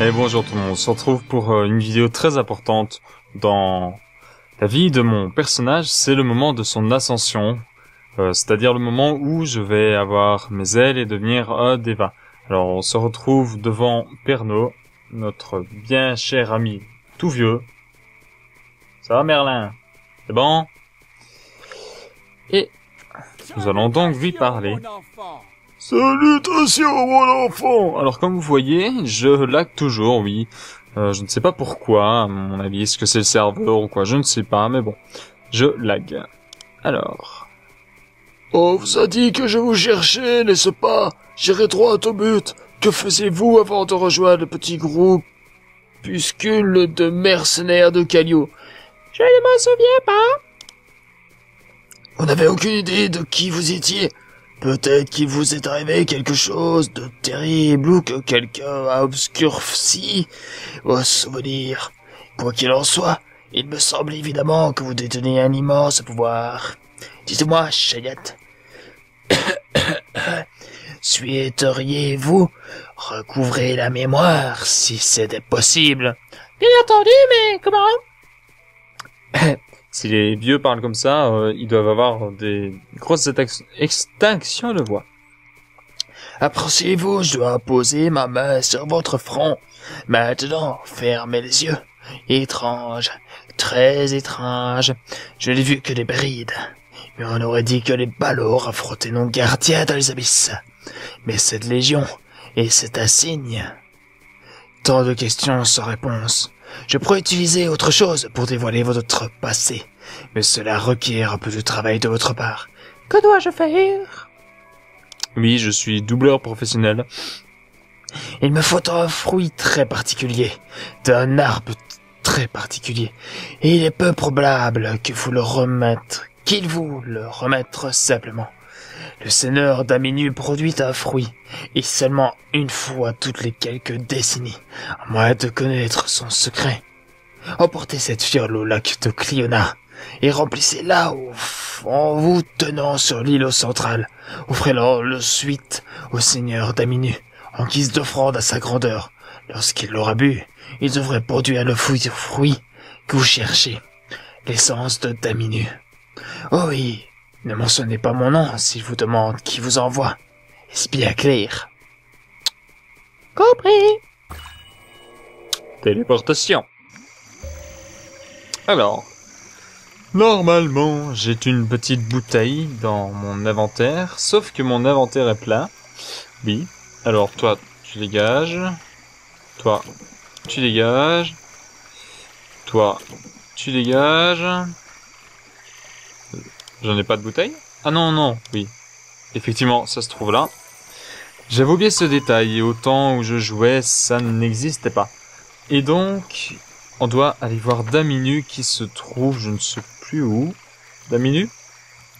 Et bonjour tout le monde, on se retrouve pour une vidéo très importante dans la vie de mon personnage. C'est le moment de son ascension, c'est-à-dire le moment où je vais avoir mes ailes et devenir Deva. Alors on se retrouve devant Perno, notre bien cher ami tout vieux. Ça va Merlin? C'est bon? Et nous allons donc lui parler. Salutations mon enfant! Alors comme vous voyez, je lag toujours, oui. Je ne sais pas pourquoi, à mon avis, est-ce que c'est le serveur ou quoi, je ne sais pas, mais bon. Je lag. Alors... On vous a dit que je vous cherchais, n'est-ce pas? J'irai droit au but. Que faisiez-vous avant de rejoindre le petit groupe puscule de mercenaires de Kallio? Je ne m'en souviens pas. Vous n'avez aucune idée de qui vous étiez? Peut-être qu'il vous est arrivé quelque chose de terrible ou que quelqu'un a obscurci vos souvenirs. Quoi qu'il en soit, il me semble évidemment que vous détenez un immense pouvoir. Dites-moi, Chayette, souhaiteriez-vous recouvrer la mémoire si c'était possible? Bien entendu, mais comment? Si les vieux parlent comme ça, ils doivent avoir des grosses extinctions de voix. Approchez-vous, je dois poser ma main sur votre front. Maintenant, fermez les yeux. Étrange, très étrange. Je n'ai vu que des brides. Mais on aurait dit que les ballots affrontaient nos gardiens dans les abysses. Mais cette légion, et c'est un signe. Tant de questions sans réponse. Je pourrais utiliser autre chose pour dévoiler votre passé, mais cela requiert un peu de travail de votre part. Que dois-je faire? Oui, je suis doubleur professionnel. Il me faut un fruit très particulier, d'un arbre très particulier, et il est peu probable qu'il vous le remette simplement. Le seigneur d'Aminu produit un fruit, et seulement une fois toutes les quelques décennies, à moins de connaître son secret. Emportez cette fiole au lac de Cliona, et remplissez-la en vous tenant sur l'îlot central. Offrez-le le suite au seigneur d'Aminu, en guise d'offrande à sa grandeur. Lorsqu'il l'aura bu, il devrait produire le fruit que vous cherchez, l'essence de Daminu. Oh oui, ne mentionnez pas mon nom s'il vous demande qui vous envoie. Est-ce bien clair? Compris. Téléportation. Alors, normalement, j'ai une petite bouteille dans mon inventaire, sauf que mon inventaire est plein. Oui. Alors, toi, tu dégages. Toi, tu dégages. Toi, tu dégages. J'en ai pas de bouteille? Ah non, non, oui. Effectivement, ça se trouve là. J'avais oublié ce détail, et au temps où je jouais, ça n'existait pas. Et donc, on doit aller voir Daminu qui se trouve, je ne sais plus où. Daminu?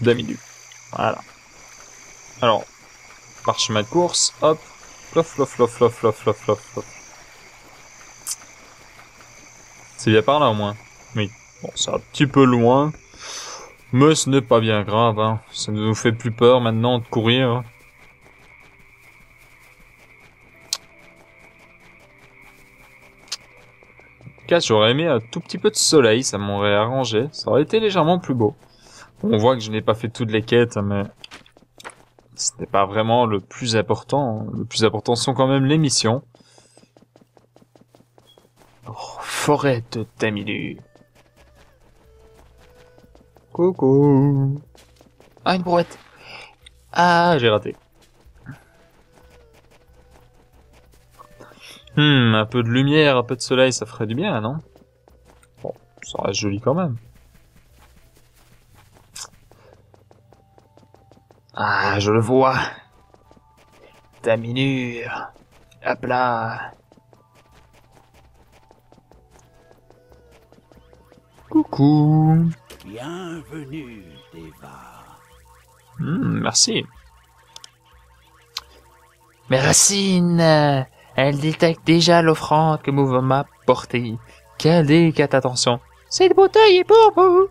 Daminu. Voilà. Alors, parchemin de course, hop. Flof, flof, flof, flof, flof, flof, flof, flof. C'est bien par là au moins. Oui. Bon, c'est un petit peu loin. Mais ce n'est pas bien grave, hein. Ça ne nous fait plus peur maintenant de courir. En tout cas, j'aurais aimé un tout petit peu de soleil, ça m'aurait arrangé. Ça aurait été légèrement plus beau. On voit que je n'ai pas fait toutes les quêtes, mais ce n'est pas vraiment le plus important. Le plus important sont quand même les missions. Oh, forêt de Daminu. Coucou. Ah, une brouette. Ah, j'ai raté. Un peu de lumière, un peu de soleil, ça ferait du bien, non? Bon, ça reste joli quand même. Ah, je le vois. Daminu. Hop là. Coucou. Bienvenue, Deva. Merci. Mes racines, elles détectent déjà l'offrande que vous m'apportez. Quelle délicate attention. Cette bouteille est pour vous.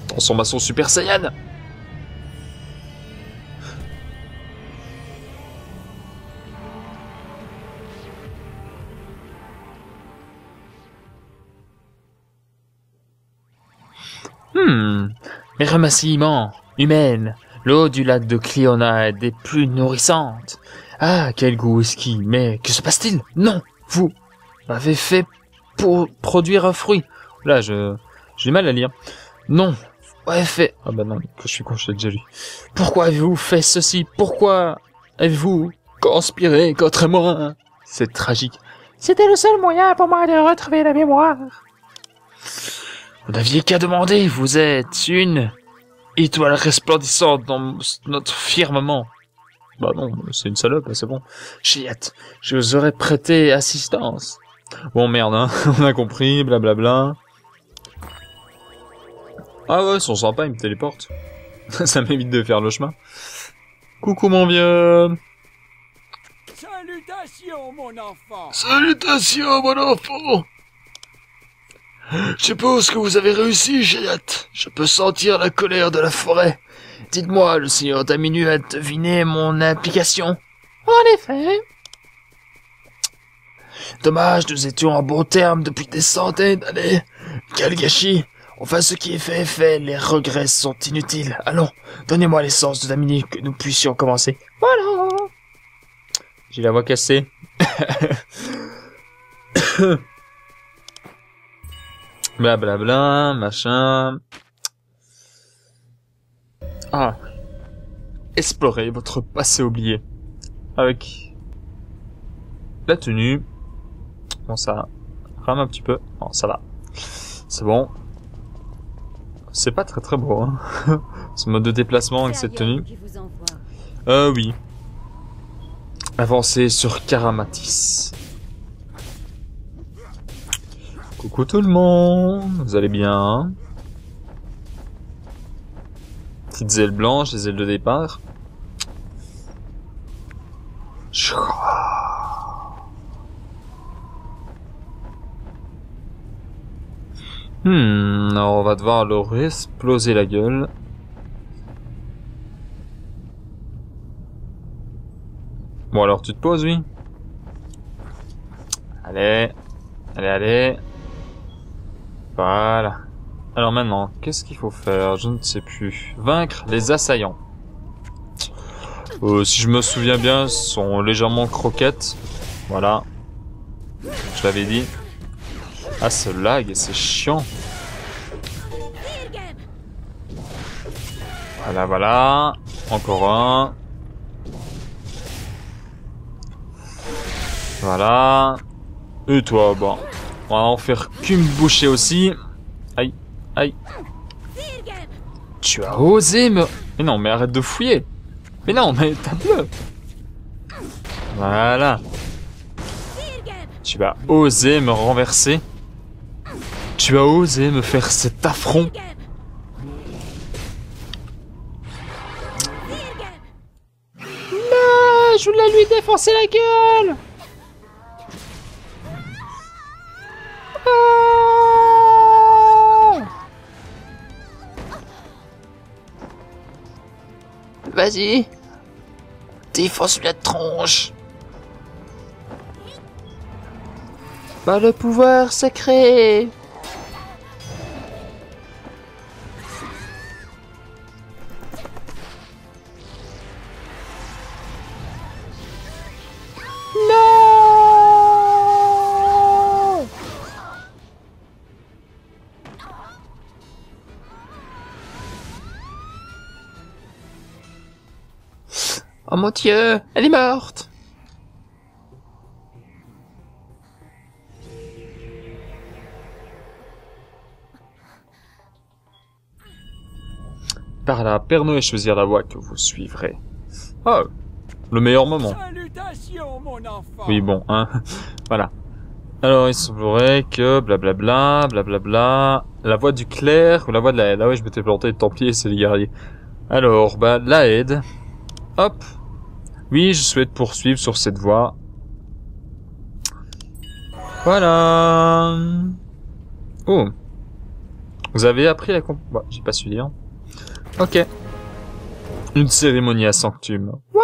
Transformation Super Saiyan. Mes remerciements, humaines. L'eau du lac de Cliona est des plus nourrissantes. Ah, quel goût whisky. Mais que se passe-t-il? Non, vous m'avez fait pour produire un fruit. Là, j'ai du mal à lire. Non, ouais, fait. Ah bah non, que je suis con, je l'ai déjà lu. Pourquoi avez-vous fait ceci? Pourquoi avez-vous conspiré contre moi? C'est tragique. C'était le seul moyen pour moi de retrouver la mémoire. Vous n'aviez qu'à demander, vous êtes une étoile resplendissante dans notre firmament. Bah non, c'est une salope, c'est bon. Chiette, je vous aurais prêté assistance. Bon merde, hein, on a compris, blablabla. Ah ouais, ils sont sympas, ils me téléportent. Ça m'évite de faire le chemin. Coucou mon vieux. Salutations, mon enfant. Salutations, mon enfant. Je suppose que vous avez réussi, Gilliatt. Je peux sentir la colère de la forêt. Dites-moi, le seigneur Daminu a deviné mon implication. En effet. Dommage, nous étions en bon terme depuis des centaines d'années. Quel gâchis. Enfin, ce qui est fait est fait, les regrets sont inutiles. Allons, donnez-moi l'essence de Daminu que nous puissions commencer. Voilà. J'ai la voix cassée. Blablabla, machin. Ah. Explorez votre passé oublié. Avec la tenue. Bon, ça rame un petit peu. Bon, ça va. C'est bon. C'est pas très beau, hein. Ce mode de déplacement avec cette tenue. Oui. Avancez sur Karamatis. Coucou tout le monde, vous allez bien? Petites ailes blanches, les ailes de départ. Alors on va devoir leur exploser la gueule. Bon alors tu te poses, oui? Allez, allez. Voilà. Alors maintenant, qu'est-ce qu'il faut faire? Je ne sais plus. Vaincre les assaillants. Si je me souviens bien, ils sont légèrement croquettes. Voilà. Je l'avais dit. Ah, ce lag, c'est chiant. Voilà. Encore un. Voilà. Et toi, bon. On va en faire qu'une bouchée aussi. Aïe. Tu as osé me... Mais non, mais arrête de fouiller. Mais non, mais tape-le. Voilà. Tu as osé me renverser. Tu as osé me faire cet affront. Non, je voulais lui défoncer la gueule. Vas-y. Défonce-lui la tronche. Par le pouvoir sacré. Non. Oh mon Dieu, elle est morte. Par là, Père Noé choisir la voie que vous suivrez. Oh, le meilleur moment. Salutations, mon enfant. Oui, bon, hein. Voilà. Alors, il semblerait que blablabla, la voie du clair ou la voie de la aide. Ah ouais, je m'étais planté, tant pis, c'est les guerriers. Alors, bah, la aide. Hop. Oui, je souhaite poursuivre sur cette voie. Voilà. Oh. Vous avez appris la Bah, j'ai pas su lire. Ok. Une cérémonie à sanctume. Ouais.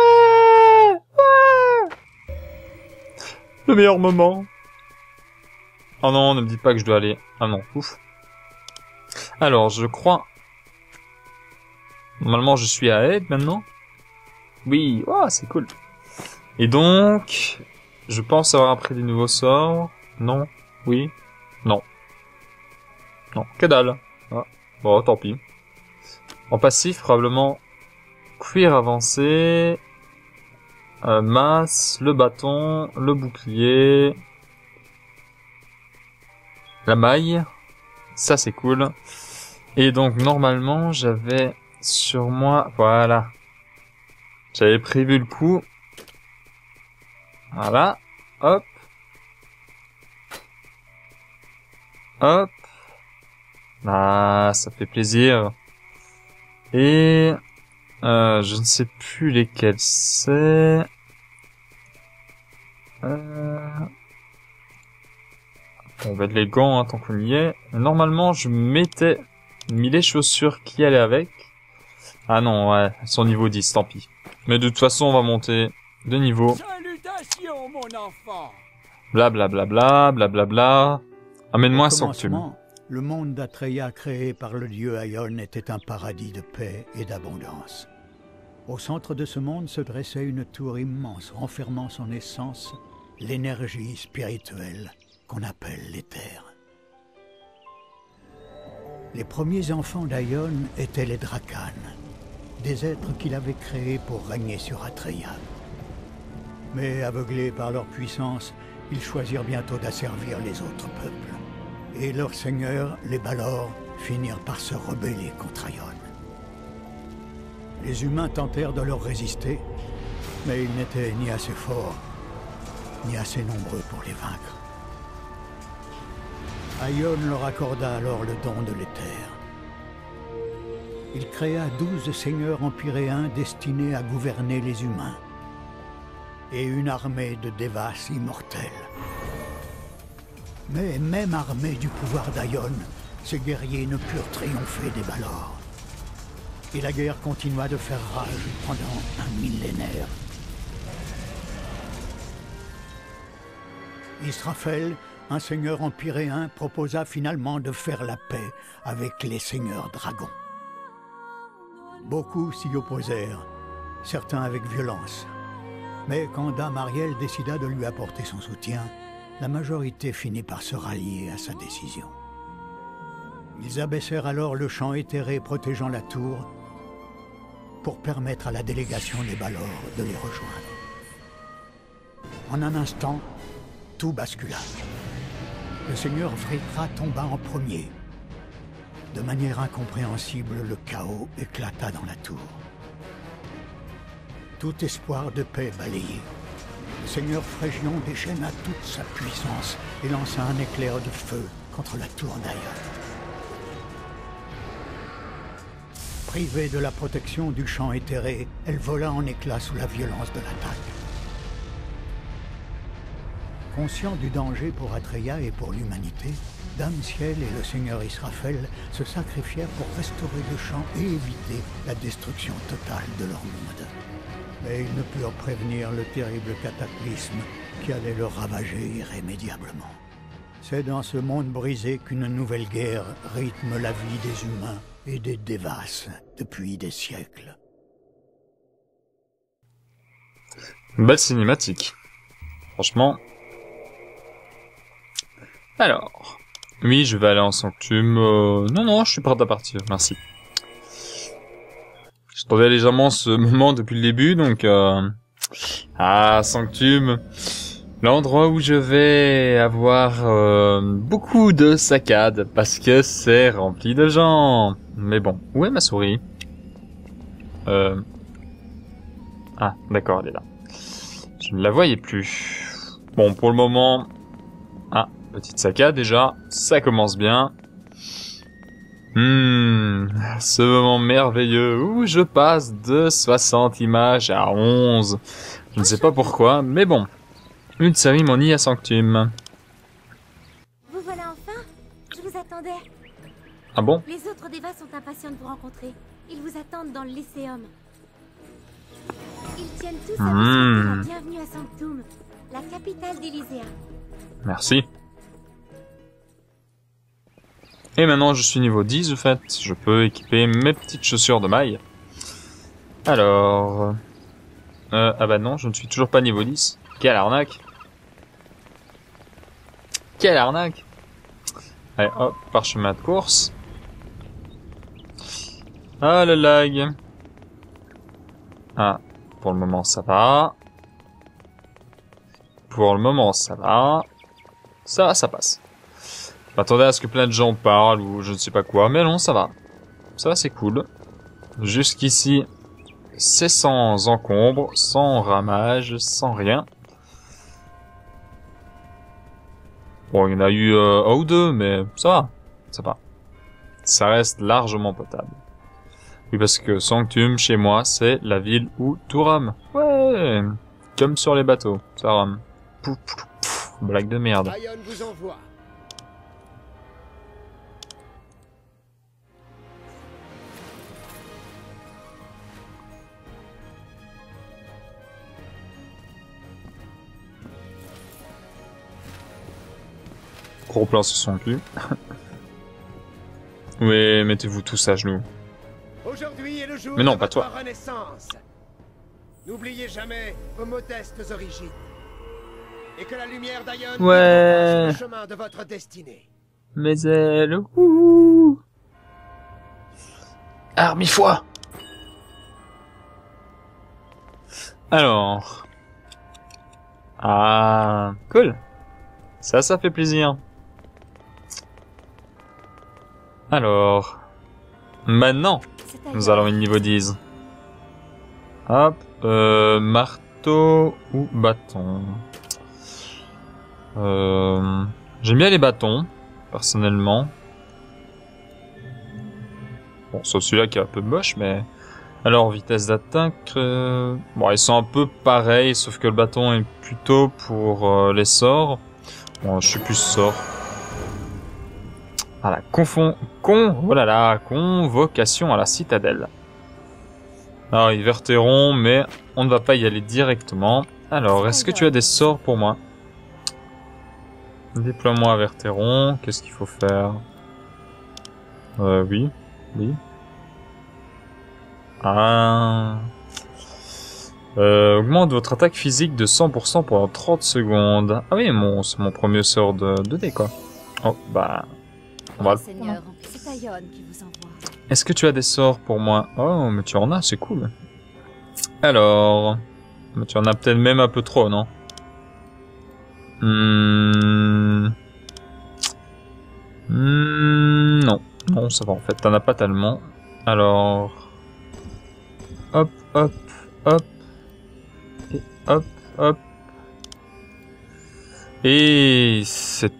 Le meilleur moment. Oh non, ne me dites pas que je dois aller. Ah non, ouf. Alors, je crois Normalement, je suis à aide maintenant. Oui, oh, c'est cool. Et donc, je pense avoir appris des nouveaux sorts. Non. Oui. Non. Non. Que dalle. Ah. Bon, tant pis. En passif, probablement, cuir avancé, masse, le bâton, le bouclier, la maille. Ça, c'est cool. Et donc, normalement, j'avais sur moi... Voilà. J'avais prévu le coup. Voilà. Hop. Hop. Ah, ça fait plaisir. Et... je ne sais plus lesquels c'est. On va mettre les gants, hein, tant qu'on y est. Normalement, je m'étais mis les chaussures qui allaient avec. Ah non, ouais, elles sont niveau 10, tant pis. Mais de toute façon, on va monter de niveau. Salutations, mon enfant. Blablabla, blablabla. Amène-moi un sanctume. Commencement, le monde d'Atreya créé par le dieu Aion était un paradis de paix et d'abondance. Au centre de ce monde se dressait une tour immense renfermant son essence, l'énergie spirituelle qu'on appelle l'éther. Les premiers enfants d'Aion étaient les Dracanes, des êtres qu'il avait créés pour régner sur Atreya. Mais aveuglés par leur puissance, ils choisirent bientôt d'asservir les autres peuples. Et leurs seigneurs, les Balor, finirent par se rebeller contre Aion. Les humains tentèrent de leur résister, mais ils n'étaient ni assez forts, ni assez nombreux pour les vaincre. Aion leur accorda alors le don de l'éther. Il créa 12 seigneurs empyréens destinés à gouverner les humains, et une armée de Devas immortels. Mais même armés du pouvoir d'Aion, ces guerriers ne purent triompher des Balor. Et la guerre continua de faire rage pendant un millénaire. Israfel, un seigneur empyréen, proposa finalement de faire la paix avec les seigneurs dragons. Beaucoup s'y opposèrent, certains avec violence. Mais quand Dame Ariel décida de lui apporter son soutien, la majorité finit par se rallier à sa décision. Ils abaissèrent alors le champ éthéré protégeant la tour pour permettre à la délégation des Balor de les rejoindre. En un instant, tout bascula. Le seigneur Vritra tomba en premier. De manière incompréhensible, le chaos éclata dans la tour. Tout espoir de paix balayé. Le seigneur Phrégion déchaîna toute sa puissance et lança un éclair de feu contre la tour d'Aion. Privée de la protection du champ éthéré, elle vola en éclats sous la violence de l'attaque. Conscient du danger pour Atreya et pour l'humanité, Dame Ciel et le seigneur Israfel se sacrifièrent pour restaurer le champ et éviter la destruction totale de leur monde. Mais ils ne purent prévenir le terrible cataclysme qui allait le ravager irrémédiablement. C'est dans ce monde brisé qu'une nouvelle guerre rythme la vie des humains et des Devas depuis des siècles. Belle cinématique. Franchement. Alors. Oui, je vais aller en sanctume. Non, je suis prêt à partir. Merci. J'attendais légèrement ce moment depuis le début, donc... Ah, sanctume. L'endroit où je vais avoir beaucoup de saccades, parce que c'est rempli de gens. Mais bon, où est ma souris? Ah, d'accord, elle est là. Je ne la voyais plus. Bon, pour le moment... Ah, petite saccade déjà, ça commence bien. Ce moment merveilleux où je passe de 60 images à 11. Je ne sais pas pourquoi, mais bon. Une cérémonie à sanctume. Vous voilà enfin. Je vous attendais. Ah bon? Les autres Devas sont impatients de vous rencontrer. Ils vous attendent dans le Lycéum. Ils tiennent tous à vous souhaiter la bienvenue à Sanctum, la capitale d'Elyséa. Merci. Et maintenant je suis niveau 10 en fait. Je peux équiper mes petites chaussures de maille. Alors... ah bah non, je ne suis toujours pas niveau 10. Quelle arnaque! Quelle arnaque! Allez, hop, parchemin de course. Ah, le lag. Ah, pour le moment, ça va. Pour le moment, ça va. Ça passe. Je m'attendais à ce que plein de gens parlent ou je ne sais pas quoi, mais non, ça va. Ça, c'est cool. Jusqu'ici, c'est sans encombre, sans ramage, sans rien. Bon, il y en a eu un ou deux, mais ça va. Ça va. Ça reste largement potable. Oui, parce que Sanctum, chez moi, c'est la ville où tout rame. Ouais, comme sur les bateaux, ça rame. Pouf, pouf, pouf, blague de merde. Ion vous envoie. Gros plan sur son cul. Oui, mettez-vous tous à genoux. Aujourd'hui est le jour Mais non, de pas votre toi. renaissance. N'oubliez jamais vos modestes origines. Et que la lumière d'Ion Ouais. sur le chemin de votre destinée. Mes ailes. Ouh. Arme-foi! Alors... Ah, cool. Ça fait plaisir. Alors... Maintenant, C'est à nous Ion. allons au niveau 10. Hop, marteau ou bâton. J'aime bien les bâtons, personnellement. Bon, sauf celui-là qui est un peu moche, mais... Alors, vitesse d'attaque... Bon, ils sont un peu pareils, sauf que le bâton est plutôt pour les sorts. Bon, je suis plus sort. Voilà, convocation à la citadelle. Alors, ils verteront, mais on ne va pas y aller directement. Alors, est-ce que tu as des sorts pour moi? Déploiement à Verteron, qu'est-ce qu'il faut faire? Oui. Ah. Augmente votre attaque physique de 100% pendant 30 secondes. Ah oui, c'est mon premier sort de dé, quoi. Oh, bah... On va le prendre. Seigneur, c'est Ion qui vous envoie. Est-ce que tu as des sorts pour moi? Oh, mais tu en as, c'est cool. Alors... Mais tu en as peut-être même un peu trop, non? Non. Non, ça va, en fait. T'en as pas tellement. Alors... Hop, hop, hop. Et hop, hop. Et c'est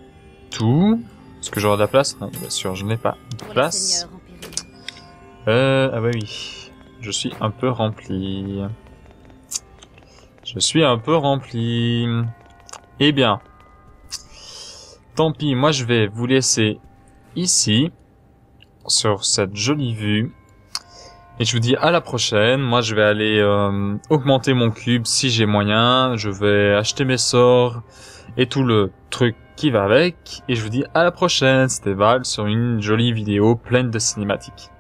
tout. Est-ce que j'aurai de la place? Non, bien sûr, je n'ai pas de Pour le place. Seigneur en péril. Ah bah oui. Je suis un peu rempli. Eh bien. Tant pis, moi je vais vous laisser ici. Sur cette jolie vue. Et je vous dis à la prochaine. Moi je vais aller augmenter mon cube si j'ai moyen. Je vais acheter mes sorts. Et tout le truc qui va avec. Et je vous dis à la prochaine. C'était Val sur une jolie vidéo pleine de cinématiques.